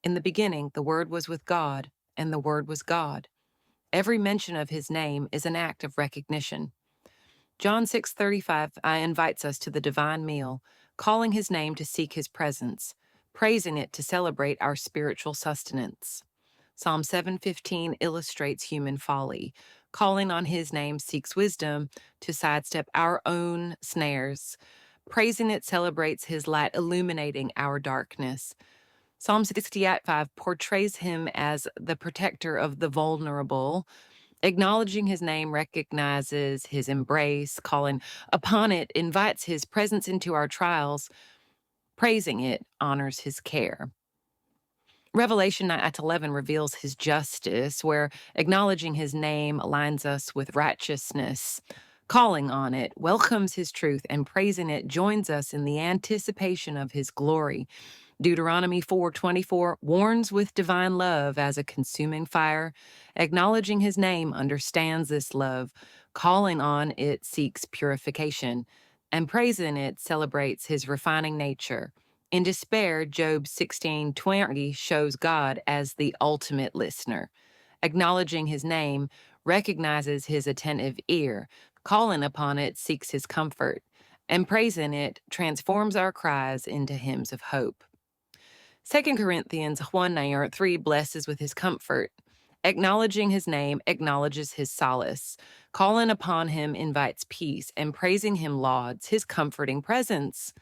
In the beginning, the Word was with God, and the Word was God. Every mention of his name is an act of recognition. John 6:35 invites us to the divine meal, calling his name to seek his presence, praising it to celebrate our spiritual sustenance. Psalm 7:15 illustrates human folly. Calling on his name seeks wisdom to sidestep our own snares. Praising it celebrates his light illuminating our darkness. Psalm 68:5 portrays him as the protector of the vulnerable. Acknowledging his name recognizes his embrace, calling upon it invites his presence into our trials, praising it honors his care. Revelation 9:11 reveals his justice, where acknowledging his name aligns us with righteousness. Calling on it welcomes his truth, and praising it joins us in the anticipation of his glory. Deuteronomy 4:24 warns with divine love as a consuming fire. Acknowledging his name understands this love. Calling on it seeks purification, and praising it celebrates his refining nature. In despair, Job 16:20 shows God as the ultimate listener. Acknowledging his name recognizes his attentive ear. Calling upon it seeks his comfort, and praising it transforms our cries into hymns of hope. 2 Corinthians 1:3 blesses with his comfort. Acknowledging his name acknowledges his solace. Calling upon him invites peace, and praising him lauds his comforting presence.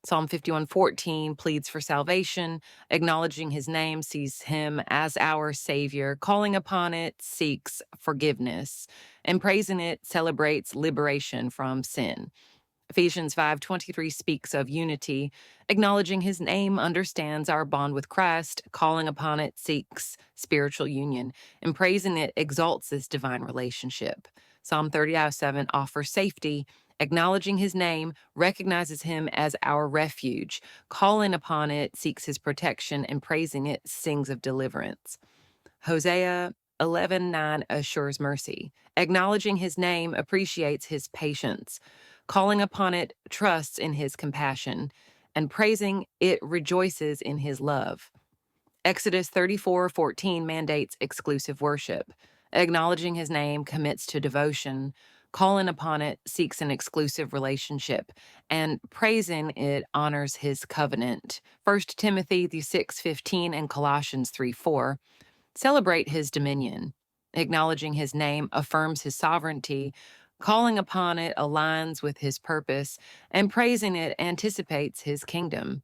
Psalm 51:14 pleads for salvation. Acknowledging his name sees him as our Savior. Calling upon it seeks forgiveness, and praising it celebrates liberation from sin. Ephesians 5:23 speaks of unity. Acknowledging his name understands our bond with Christ. Calling upon it seeks spiritual union, and praising it exalts this divine relationship. Psalm 30:7 offers safety. Acknowledging his name recognizes him as our refuge. Calling upon it seeks his protection, and praising it sings of deliverance. Hosea 11:9 assures mercy. Acknowledging his name appreciates his patience. Calling upon it trusts in his compassion, and praising it rejoices in his love. Exodus 34:14 mandates exclusive worship. Acknowledging his name commits to devotion. Calling upon it seeks an exclusive relationship, and praising it honors his covenant. 1 Timothy 6:15 and Colossians 3:4 celebrate his dominion. Acknowledging his name affirms his sovereignty. Calling upon it aligns with his purpose, and praising it anticipates his kingdom.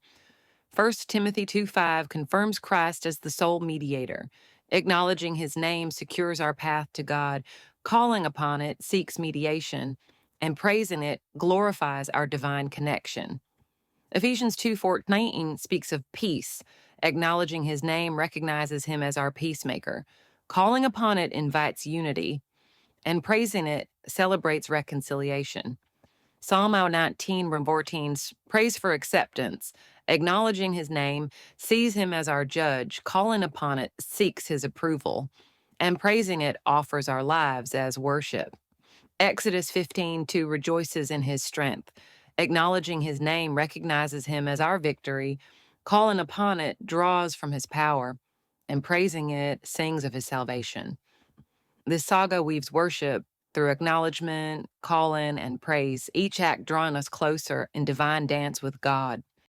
1 Timothy 2:5 confirms Christ as the sole mediator. Acknowledging his name secures our path to God. Calling upon it seeks mediation, and praising it glorifies our divine connection. Ephesians 2:14 speaks of peace. Acknowledging his name recognizes him as our peacemaker. Calling upon it invites unity, and praising it celebrates reconciliation. Psalm 19:14 prays for acceptance. Acknowledging his name sees him as our judge. Calling upon it seeks his approval, and praising it offers our lives as worship. Exodus 15:2 rejoices in his strength. Acknowledging his name recognizes him as our victory. Calling upon it draws from his power, and praising it sings of his salvation. This saga weaves worship through acknowledgement, calling, and praise, each act drawing us closer in divine dance with God.